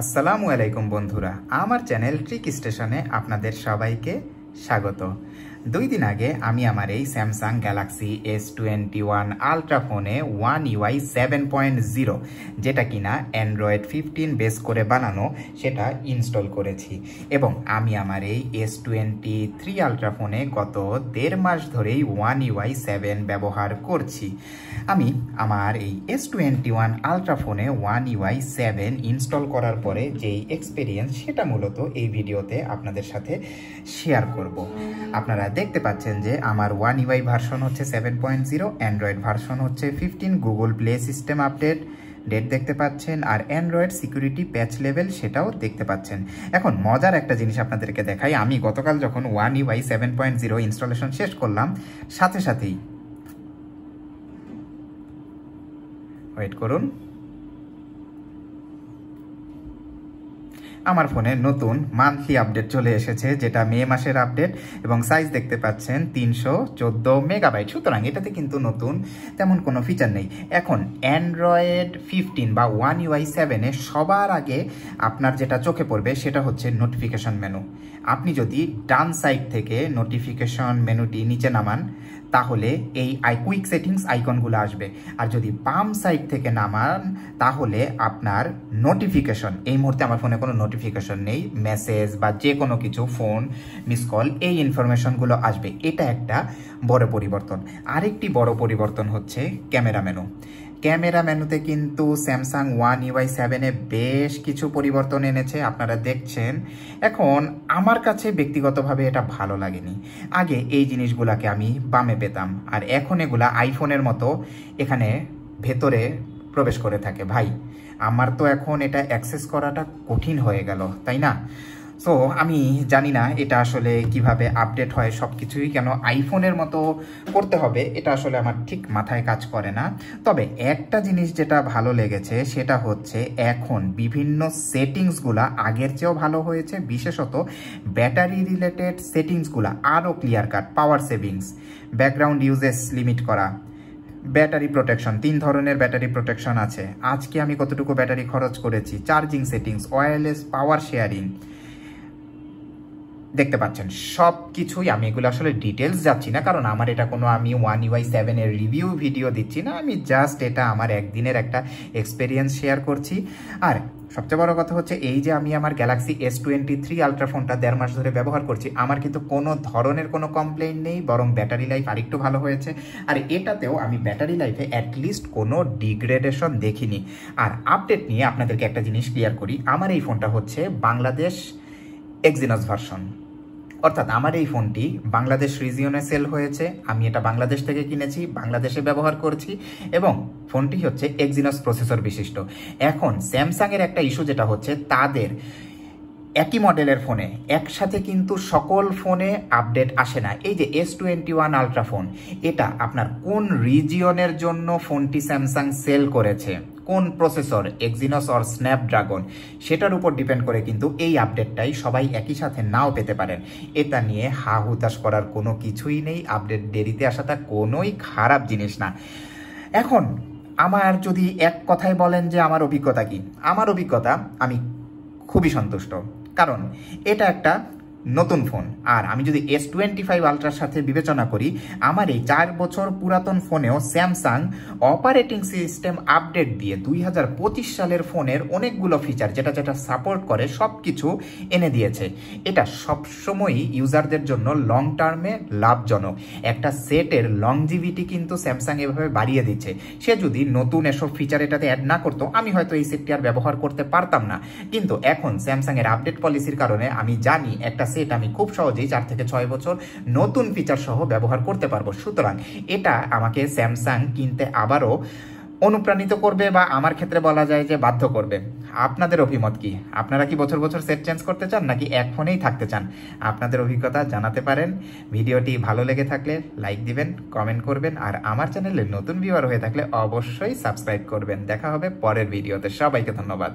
আসসালামু আলাইকুম বন্ধুরা, আমার চ্যানেল ট্রিক স্টেশনে আপনাদের সবাইকে স্বাগত। 2 দিন আগে আমি আমার এই স্যামসাং গ্যালাক্সি S21 আলট্রা ফোনে One UI 7.0 যেটা কিনা অ্যান্ড্রয়েড 15 বেস করে বানানো সেটা ইনস্টল করেছি এবং আমি আমার এই S23 আলট্রা ফোনে গত 1.5 মাস ধরেই One UI 7 ব্যবহার করছি। আমি আমার এই S21 আলট্রা ফোনে One UI 7 ইনস্টল করার পরে যেই এক্সপিরিয়েন্স সেটা মূলত এই ভিডিওতে আপনাদের সাথে শেয়ার করব। আপনারা দেখতে পাচ্ছেন যে আমার One UI ভার্সন হচ্ছে 7.0, অ্যান্ড্রয়েড ভার্সন হচ্ছে 15, Google Play system update date দেখতে পাচ্ছেন, আর অ্যান্ড্রয়েড সিকিউরিটি প্যাচ লেভেল সেটাও দেখতে পাচ্ছেন। এখন মজার একটা জিনিস আপনাদেরকে দেখাই। আমি গতকাল যখন One UI 7.0 ইনস্টলেশন শেষ করলাম, সাথে সাথেই ওয়েট করুন, আমার ফোনে নতুন মান্থলি আপডেট চলে এসেছে, যেটা মে মাসের আপডেট এবং সাইজ দেখতে পাচ্ছেন 314 মেগাবাইট। সুতরাং এটাতে কিন্তু নতুন তেমন কোনো ফিচার নেই। এখন অ্যান্ড্রয়েড 15 বা One UI 7-এ সবার আগে আপনার যেটা চোখে পড়বে সেটা হচ্ছে নোটিফিকেশন মেনু। আপনি যদি ডান সাইড থেকে নোটিফিকেশন মেনুটি নিচে নামান তাহলে এই কুইক সেটিংস আইকনগুলো আসবে, আর যদি বাম সাইড থেকে নামান তাহলে আপনার নোটিফিকেশন, এই মুহূর্তে আমার ফোনে কোনো নোটিফিকেশন নেই, মেসেজ বা যে কোনো কিছু, ফোন মিস কল, এই ইনফরমেশনগুলো আসবে। এটা একটা বড় পরিবর্তন। আরেকটি বড় পরিবর্তন হচ্ছে ক্যামেরা মেনু। ক্যামেরা মেনুতে কিন্তু স্যামসাং One UI 7-এ বেশ কিছু পরিবর্তন এনেছে, আপনারা দেখছেন। এখন আমার কাছে ব্যক্তিগতভাবে এটা ভালো লাগেনি। আগে এই জিনিসগুলোকে আমি বামে পেতাম, আর এখন এগুলা আইফোনের মতো এখানে ভেতরে প্রবেশ করে থাকে। ভাই, আমার তো এখন এটা অ্যাক্সেস করাটা কঠিন হয়ে গেল, তাই না? সো আমি জানি না এটা আসলে কিভাবে আপডেট হয়, সব কিছুই কেন আইফোনের মতো করতে হবে, এটা আসলে আমার ঠিক মাথায় কাজ করে না। তবে একটা জিনিস যেটা ভালো লেগেছে সেটা হচ্ছে এখন বিভিন্ন সেটিংসগুলা আগের চেয়েও ভালো হয়েছে, বিশেষত ব্যাটারি রিলেটেড সেটিংসগুলা আরও ক্লিয়ার কাট। পাওয়ার সেভিংস, ব্যাকগ্রাউন্ড ইউজেস লিমিট করা, ব্যাটারি প্রোটেকশন, 3 ধরনের ব্যাটারি প্রোটেকশন আছে, আজকে আমি কতটুকু ব্যাটারি খরচ করেছি, চার্জিং সেটিংস, ওয়্যারলেস পাওয়ার শেয়ারিং দেখতে পাচ্ছেন। সব কিছুই, আমি এগুলো আসলে ডিটেলস যাচ্ছি না, কারণ আমার এটা কোনো আমি One UI 7-এর রিভিউ ভিডিও দিচ্ছি না, আমি জাস্ট এটা আমার একদিনের একটা এক্সপিরিয়েন্স শেয়ার করছি। আর সবচেয়ে বড় কথা হচ্ছে এই যে আমি আমার গ্যালাক্সি S23 আলট্রা ফোনটা 1.5 মাস ধরে ব্যবহার করছি, আমার কিন্তু কোনো ধরনের কোনো কমপ্লেইন নেই, বরং ব্যাটারি লাইফ আরেকটু ভালো হয়েছে। আর এটাতেও আমি ব্যাটারি লাইফে অ্যাটলিস্ট কোনো ডিগ্রেডেশন দেখিনি। আর আপডেট নিয়ে আপনাদেরকে একটা জিনিস ক্লিয়ার করি, আমার এই ফোনটা হচ্ছে বাংলাদেশ এক্সিনোস ভার্সন, অর্থাৎ আমার এই ফোনটি বাংলাদেশ রিজিয়নে সেল হয়েছে, আমি এটা বাংলাদেশ থেকে কিনেছি, বাংলাদেশে ব্যবহার করছি এবং ফোনটি হচ্ছে এক্সিনোস প্রসেসর বিশিষ্ট। এখন স্যামসাংয়ের একটা ইস্যু যেটা হচ্ছে, তাদের একই মডেলের ফোনে একসাথে কিন্তু সকল ফোনে আপডেট আসে না। এই যে S21 আলট্রা ফোন, এটা আপনার কোন রিজিয়নের জন্য ফোনটি স্যামসাং সেল করেছে, কোন প্রসেসর, এক্সিনোস অর স্ন্যাপড্রাগন, সেটার উপর ডিপেন্ড করে কিন্তু এই আপডেটটাই সবাই একই সাথে নাও পেতে পারেন। এটা নিয়ে হা হুতাশ করার কোনো কিছুই নেই, আপডেট দেরিতে আসাটা কোনোই খারাপ জিনিস না। এখন আমার যদি এক কথায় বলেন যে আমার অভিজ্ঞতা কি, আমার অভিজ্ঞতা আমি খুবই সন্তুষ্ট, কারণ এটা একটা নতুন ফোন। আর আমি যদি S25 আলট্রার সাথে বিবেচনা করি, আমার এই 4 বছর পুরাতন ফোনেও স্যামসাং অপারেটিং সিস্টেম আপডেট দিয়ে 2025 সালের ফোনের অনেকগুলো ফিচার যেটা যেটা সাপোর্ট করে সব কিছু এনে দিয়েছে। এটা সবসময়ই ইউজারদের জন্য লং টার্মে লাভজনক। একটা সেটের লংজিভিটি কিন্তু স্যামসাং এভাবে বাড়িয়ে দিচ্ছে। সে যদি নতুন এসব ফিচার এটাতে অ্যাড না করতো, আমি হয়তো এই সেটটি আর ব্যবহার করতে পারতাম না। কিন্তু এখন স্যামসাংয়ের আপডেট পলিসির কারণে আমি জানি একটা সেট আমি খুব সহজেই 4 থেকে 6 বছর নতুন ফিচার সহ ব্যবহার করতে পারবো। সুতরাং এটা আমাকে স্যামসাং কিনতে আবারও অনুপ্রাণিত করবে, বা আমার ক্ষেত্রে বলা যায় যে বাধ্য করবে। আপনাদের অভিমত কি? আপনারা কি বছর বছর সেট চেঞ্জ করতে চান নাকি এক ফোনেই থাকতে চান? আপনাদের অভিজ্ঞতা জানাতে পারেন। ভিডিওটি ভালো লেগে থাকলে লাইক দিবেন, কমেন্ট করবেন, আর আমার চ্যানেলে নতুন ভিউয়ার হয়ে থাকলে অবশ্যই সাবস্ক্রাইব করবেন। দেখা হবে পরের ভিডিওতে। সবাইকে ধন্যবাদ।